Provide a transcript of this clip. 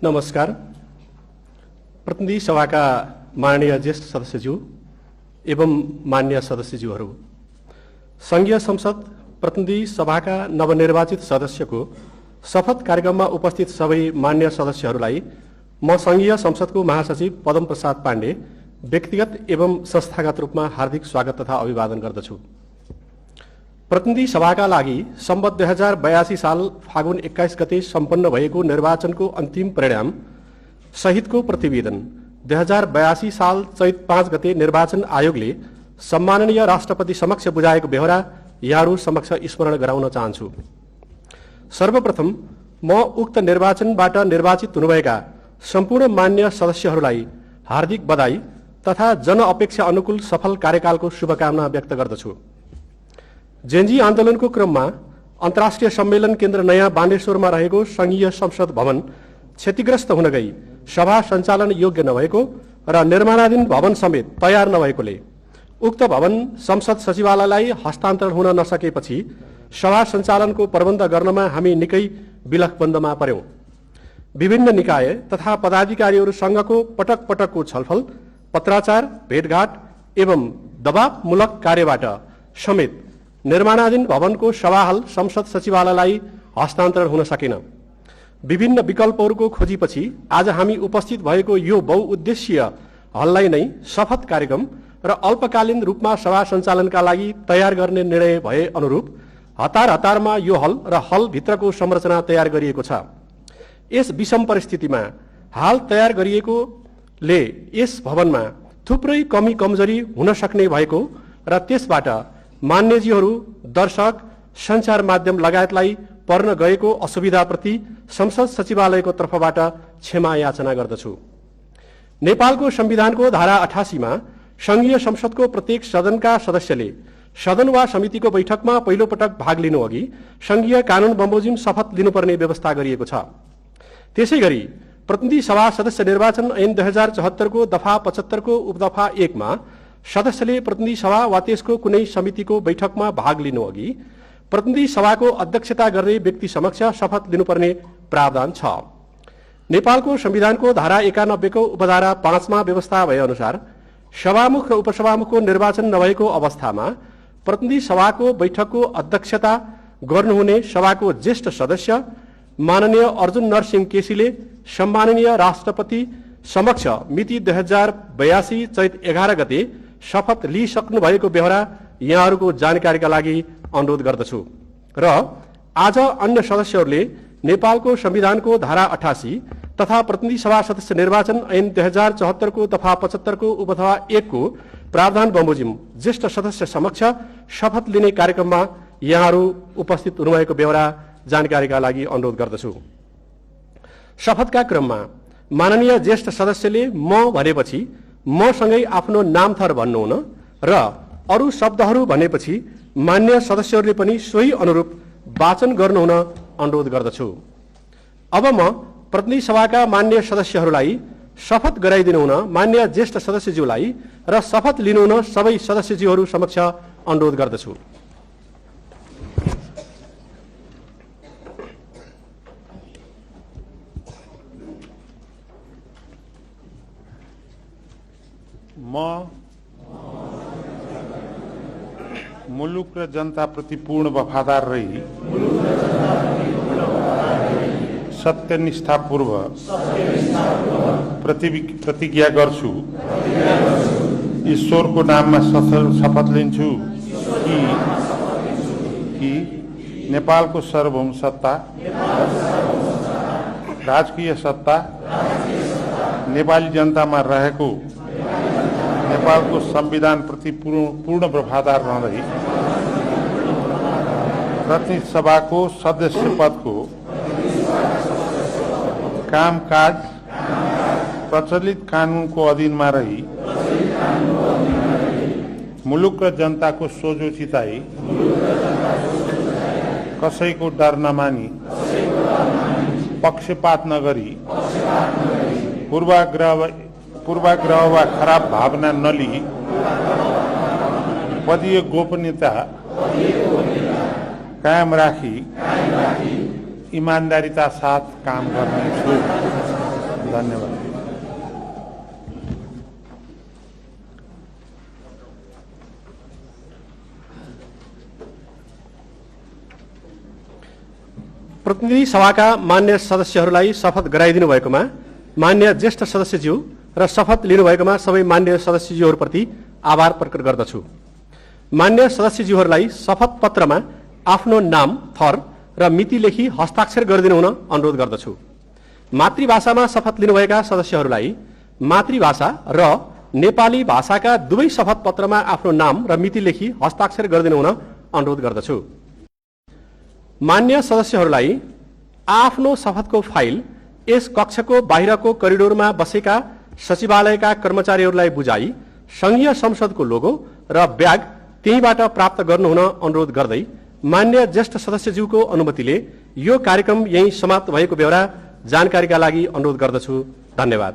नमस्कार। प्रतिनिधि सभाका माननीय ज्येष्ठ सदस्यज्यू एवं मान्य सदस्यज्यूहरू, संघीय संसद प्रतिनिधि सभाका नवनिर्वाचित सदस्यको शपथ कार्यक्रममा उपस्थित सबै मान्य सदस्यहरूलाई म संघीय संसदको महासचिव पदम प्रसाद पाण्डे व्यक्तिगत एवं संस्थागत रूपमा हार्दिक स्वागत तथा अभिवादन गर्दछु। प्रतिनिधि सभाका लागि सम्वत 2082 साल फागुन 21 गते सम्पन्न भएको निर्वाचनको अन्तिम परिणाम सहितको प्रतिवेदन 2082 साल चैत 5 गते निर्वाचन आयोगले सम्माननीय राष्ट्रपति समक्ष बुझाएको बेहोरा यहाँहरू समक्ष स्मरण गराउन चाहन्छु। सर्वप्रथम म उक्त निर्वाचनबाट निर्वाचित हुनुभएका सम्पूर्ण मान्य सदस्यहरूलाई हार्दिक बधाई तथा जनअपेक्षा अनुकूल सफल कार्यकालको शुभकामना व्यक्त गर्दछु। जेनजी आन्दोलनको क्रममा अन्तर्राष्ट्रिय सम्मेलन केन्द्र नयाँ बानेश्वरमा रहेको संघीय संसद भवन क्षतिग्रस्त हुन गई सभा सञ्चालन योग्य नभएको र निर्माणाधीन भवन समेत तयार नभएकोले उक्त भवन संसद सचिवालयलाई हस्तान्तरण हुन नसकेपछि सभा सञ्चालनको प्रबन्ध गर्नमा हामी निकै विलखबन्दमा पर्यौं। विभिन्न निकाय तथा पदाधिकारीहरूसँगको पटक पटकको छलफल, पत्राचार, भेटघाट एवं दबावमूलक कार्यबाट समेत निर्माणाधीन भवनको सभाहाल संसद सचिवालयलाई हस्तान्तरण हुन सकेन। विभिन्न विकल्पहरूको खोजीपछि आज हामी उपस्थित भएको यो बहुउद्देश्यीय हललाई नै शपथ कार्यक्रम र अल्पकालीन रूपमा सभा सञ्चालनका लागि तयार गर्ने निर्णय भए अनुरूप हतार हतारमा यो हल र हलभित्रको संरचना तयार गरिएको छ। यस विषम परिस्थितिमा हाल तयार गरिएकोले यस भवनमा थुप्रै कमी कमजोरी हुन सक्ने भएको र त्यसबाट मान्यजीहरू, दर्शक, सञ्चार माध्यम लगायतलाई पर्न गएको असुविधाप्रति संसद सचिवालयको तर्फबाट क्षमा याचना गर्दछु। नेपालको संविधानको धारा 88 मा संघीय संसदको प्रत्येक सदनका सदस्यले सदन वा समितिको बैठकमा पहिलो पटक भाग लिनु अघि संघीय कानून बमोजिम शपथ लिनुपर्ने व्यवस्था गरिएको छ। त्यसैगरी प्रतिनिधि सभा सदस्य निर्वाचन ऐन 2074 को दफा 75 को उपदफा 1 मा सदस्यले प्रतिनिधि सभा वा त्यसको कुनै समितिको बैठकमा भाग लिनु अघि प्रतिनिधि सभाको अध्यक्षता गर्ने व्यक्ति समक्ष शपथ लिनुपर्ने प्रावधान छ। नेपालको संविधानको धारा 91 को उपधारा 5 मा व्यवस्था भए अनुसार सभामुख र उपसभामुखको निर्वाचन नभएको अवस्थामा प्रतिनिधि सभाको बैठकको अध्यक्षता गर्नुहुने सभाको ज्येष्ठ सदस्य माननीय अर्जुन नरसिंह केसीले सम्माननीय राष्ट्रपति समक्ष मिति 2082 चैत 11 गते शपथ लिइसक्नु भएको बेहोरा यहाँहरूको जानकारीका लागि अनुरोध गर्दछु र आज अन्य सदस्यहरूले नेपालको संविधानको धारा 88 तथा प्रतिनिधि सभा सदस्य निर्वाचन ऐन 2074 को दफा 75 को उपदफा 1 को प्रावधान बमोजिम ज्येष्ठ सदस्य समक्ष शपथ लिने कार्यक्रममा यहाँहरू उपस्थित हुनुभएको बेहोरा जानकारीका लागि अनुरोध गर्दछु। शपथका क्रममा माननीय ज्येष्ठ सदस्यले म भनेपछि मसँगै आफ्नो नाम थर भन्नुहुन र अरू शब्दहरू भनेपछि मान्य सदस्यहरूले पनि सोही अनुरूप वाचन गर्नुहुन अनुरोध गर्दछु। अब म प्रतिनिधि सभाका मान्य सदस्यहरूलाई शपथ गराइदिनु हुन मान्य ज्येष्ठ सदस्यज्यूलाई र शपथ लिनुहुन सबै सदस्यज्यूहरू समक्ष अनुरोध गर्दछु। म मुलुक र जनताप्रति पूर्ण वफादार रही सत्यनिष्ठापूर्वक प्रतिज्ञा गर्छु। ईश्वरको नाममा शपथ लिन्छु कि नेपालको सार्वभौम सत्ता, राजकीय सत्ता नेपाली जनतामा रहेको नेपालको संविधान प्रति पूर्ण वफादार रहँदै प्रतिनिधि सभाको सदस्य पदको कामकाज प्रचलित कानूनको अधीनमा रही मुलुक र जनताको सोझो चिताई कसैको डर नमानी पक्षपात नगरी पूर्वाग्रह वा खराब भावना नलिई पदीय गोपनीयता कायम राखी ईमानदारीता साथ काम गर्नेछु। धन्यवाद। प्रतिनिधि सभाका मान्य सदस्यहरूलाई शपथ गराइदिनु भएकोमा मान्य ज्येष्ठ सदस्यज्यू र शपथ लिनुभएकोमा सबै मान्य सदस्यज्यूहरूप्रति आभार प्रकट गर्दछु। मान्य सदस्यज्यूहरूलाई शपथ पत्रमा आफ्नो नाम, थर र मिति लेखी हस्ताक्षर गरिदिनु हुन अनुरोध गर्दछु। मातृभाषामा शपथ लिनुभएका सदस्यहरूलाई मातृभाषा र नेपाली भाषाका दुवै शपथ पत्रमा आफ्नो नाम र मिति लेखी हस्ताक्षर गरिदिनु हुन अनुरोध गर्दछु। मान्य सदस्यहरूलाई आफ्नो शपथको फाइल यस कक्षको बाहिरको करिडोरमा बसेका सचिवालयका कर्मचारीहरूलाई बुझाई संघीय संसदको लोगो र ब्याग त्यहीबाट प्राप्त गर्नुहुन अनुरोध गर्दै मान्य ज्येष्ठ सदस्यज्यूको अनुमतिले यो कार्यक्रम यही समाप्त भएको बेहोरा जानकारीका लागि अनुरोध गर्दछु। धन्यवाद।